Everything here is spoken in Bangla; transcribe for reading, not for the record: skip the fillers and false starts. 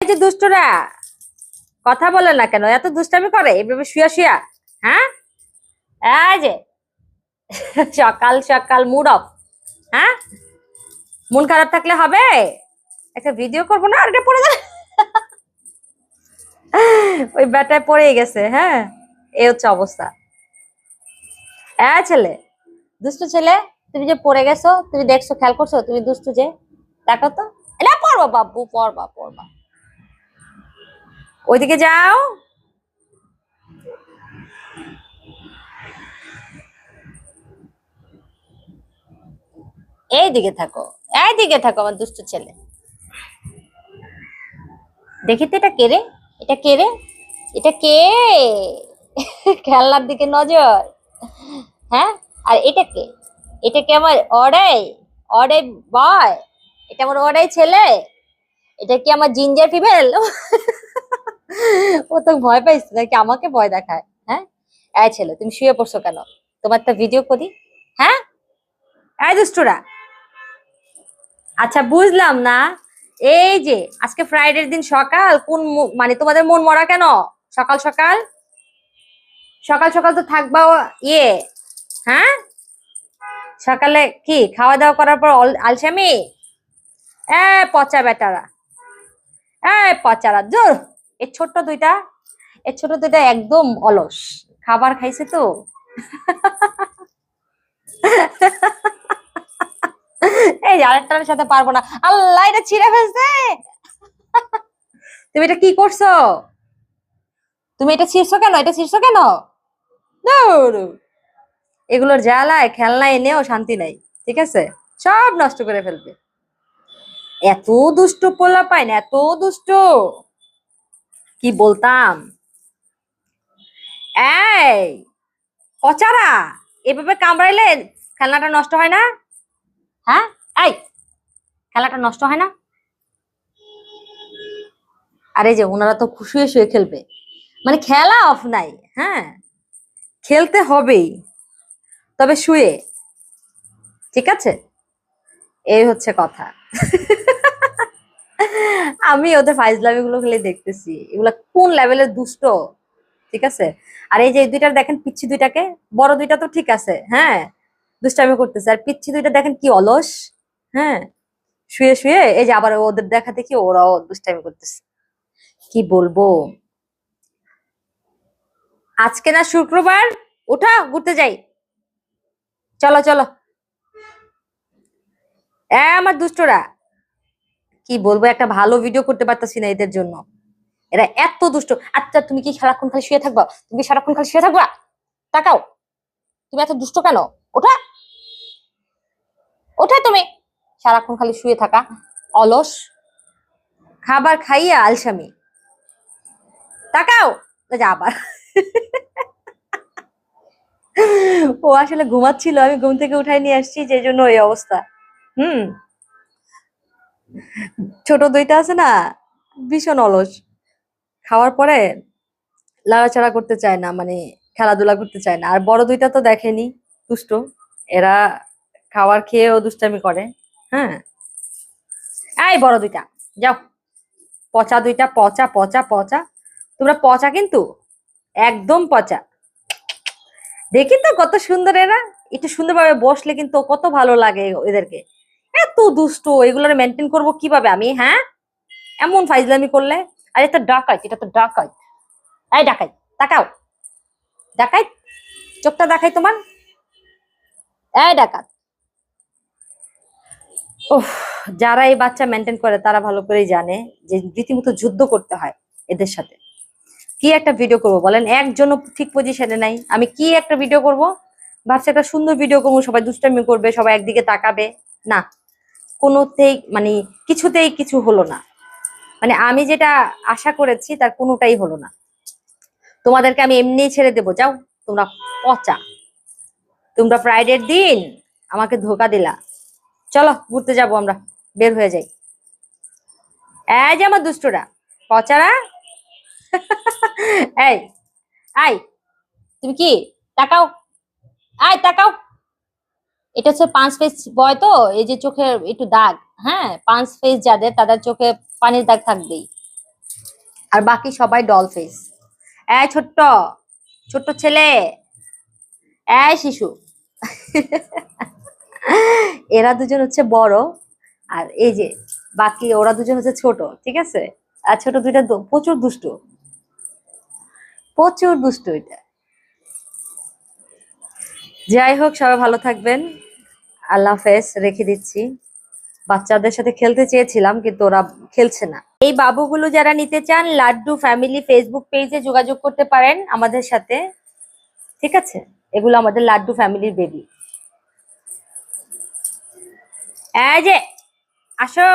এই যে দুষ্টরা কথা বলে না কেন, এত দুষ্টামি করে এভাবে শুয়া শুয়া? হ্যাঁ, এই যে সকাল সকাল মুড অফ। হ্যাঁ, মন খারাপ থাকলে হবে? একটা ভিডিও করবো না, আর এটা পড়ে যায়। ওই ব্যাটায় পড়ে গেছে। হ্যাঁ, এই হচ্ছে অবস্থা। ছেলে, দুষ্টু ছেলে, তুমি যে পড়ে গেছো, তুমি দেখছো, খেয়াল করছো? তুমি দুষ্টু যে, দেখো তো। এটা পড়বা বাবু, পড়বা পড়বা। ওইদিকে যাও। এইদিকে থাকো, এইদিকে থাকো আমার দুষ্টু ছেলে। দেখি তো, এটা কে রে? এটা কে রে? এটা কে? খেলনার দিকে নজর। হ্যাঁ, আর এটা কে? এটা কি আমার অডাই? অডাই বয়? এটা আমার অডাই ছেলে? এটা কি আমার জিঞ্জার ফিমেল? ও তো ভয় পাইছে নাকি আমাকে ভয় দেখায়? হ্যাঁ, এই ছেলে, তুমি শুয়ে পড়ছো কেন? তোমার তো ভিডিও করি। হ্যাঁ, এই দুষ্টুরা। আচ্ছা, বুঝলাম না। এই যে আজকে ফ্রাইডের দিন, সকাল কোন মানে তোমাদের মন মরা কেন? সকাল সকাল, সকাল সকাল তো থাকবা ইয়ে। হ্যাঁ, সকালে কি খাওয়া দাওয়া করার পর আলসামি? পচা বেটারা, পচারা জোর। এই ছোট্ট দুইটা, এই ছোট দুইটা একদম অলস। খাবার খাইছে তো। এই যে আরেকটার সাথে পারবো না, আল্লাহ এটা ছিঁড়ে ফেলছে। তুমি এটা কি করছো? তুমি এটা ছিঁড়ছো কেন? এটা ছিঁড়ছো কেন? ধুর, এগুলোর জ্বালায় খেলনা এনেও শান্তি নাই। ঠিক আছে, সব নষ্ট করে ফেলবে। এত দুষ্ট পোলা পায় না, এত দুষ্ট। কি বলতাম? এই পচারা, এভাবে কামড়াইলে খেলনাটা নষ্ট হয় না? হ্যাঁ, এই খেলাটা নষ্ট হয় না? আরে যে ওনারা তো শুয়ে শুয়ে খেলবে, মানে খেলা অফ নাই। হ্যাঁ, খেলতে হবেই, তবে শুয়ে। ঠিক আছে, এই হচ্ছে কথা। আমি ওদের ফাইজলামি গুলো খালি দেখতেছি, এগুলা কোন লেভেলের দুষ্ট। ঠিক আছে, আর এই যে এই দুইটার দেখেন, পিচ্ছি দুইটাকে। বড় দুইটা তো ঠিক আছে, হ্যাঁ, দুষ্টামি করতেছে। আর পিচ্ছি দুইটা দেখেন কি অলস। হ্যাঁ, শুয়ে শুয়ে এই যে আবার ওদের দেখা দেখি ওরাও দুষ্টামি করতেছে। কি বলবো? আজকে না শুক্রবার? ওঠা, ঘুরতে যাই। চলো চলো। আমার দুষ্টরা, কি বলবো, একটা ভালো ভিডিও করতে পারতাছি না এদের জন্য। এরা এত দুষ্ট। আচ্ছা, তুমি কি সারাক্ষণ খালি শুয়ে থাকবা? তুমি কি সারাক্ষণ খালি শুয়ে থাকবা? তাকাও, তুমি এত দুষ্ট কেন? ওঠা, ওঠা তুমি। সারাক্ষণ খালি শুয়ে থাকা, অলস। খাবার খাইয়া আলসামি। তাকাও। এই যে আবার। ও আসলে ঘুমাচ্ছিল, আমি ঘুম থেকে উঠাই নিয়ে আসছি, যে জন্য এই অবস্থা। হুম, ছোট দুইটা আছে না, ভীষণ অলস। খাওয়ার পরে লাড়াচাড়া করতে চায় না, মানে খেলাধুলা করতে চায় না। আর বড় দুইটা তো দেখেনি, দুষ্ট। এরা খাবার খেয়েও দুষ্টামি করে। হ্যাঁ, এই বড় দুইটা, যাও। পচা দুইটা, পচা পচা পচা। তোমরা পচা কিন্তু, একদম পচা। দেখি তো কত সুন্দর এরা। একটু সুন্দরভাবে বসলে কিন্তু কত ভালো লাগে এদেরকে। এত দুষ্ট, এগুলোর মেনটেন করবো কিভাবে আমি? হ্যাঁ, এমন ফাইজলামি করলে। আর এটা ডাকাইত, এটা তো ডাকাইত। এই ডাকাইত, তাকাও। ডাকাইত, চোখটা দেখাই তোমার। এই ডাকাত। ওহ, যারা এই বাচ্চা মেনটেন করে তারা ভালো করেই জানে যে রীতিমতো যুদ্ধ করতে হয় এদের সাথে। কি একটা ভিডিও করবো বলেন, একজনও ঠিক পজিশনে নাই। আমি কি একটা ভিডিও করব, ভাবছি একটা সুন্দর ভিডিও করবো, সবাই দুষ্টামি করবে, সবাই একদিকে তাকাবে। না, কোনোতেই মানে কিছুতেই কিছু হলো না। মানে আমি যেটা আশা করেছি তার কোনোটাই হলো না। তোমাদেরকে আমি এমনিই ছেড়ে দেবো, যাও তোমরা। পচা, তোমরা ফ্রাইডের দিন আমাকে ধোকা দিলা। চলো ঘুরতে যাবো আমরা, বের হয়ে যাই। এই যে আমার দুষ্টরা, পচারা। এই, আই, তুমি কি? তাকাও, আয় তাকাও। এটা হচ্ছে পাঁচ ফেজ বয় তো, এই যে চোখের একটু দাগ। হ্যাঁ, পাঁচ ফেজ যাদের, তাদের চোখে পানির দাগ থাকবেই। আর বাকি সবাই ডল ফেস। এই ছোট্ট ছোট্ট ছেলে, এই শিশু। এরা দুজন হচ্ছে বড়, আর এই যে বাকি ওরা দুজন হচ্ছে ছোট, ঠিক আছে। আর ছোট দুইটা প্রচুর দুষ্টু, প্রচুর দুষ্টু এটা। যাই হোক, সবাই ভালো থাকবেন। আল্লাহ হাফেজ, রেখে দিচ্ছি। বাচ্চাদের সাথে খেলতে চেয়েছিলাম কিন্তু ওরা খেলছে না। এই বাবুগুলো যারা নিতে চান, লাড্ডু ফ্যামিলি ফেসবুক পেজে যোগাযোগ করতে পারেন আমাদের সাথে, ঠিক আছে। এগুলো আমাদের লাড্ডু ফ্যামিলির বেবি। এই যে আসো।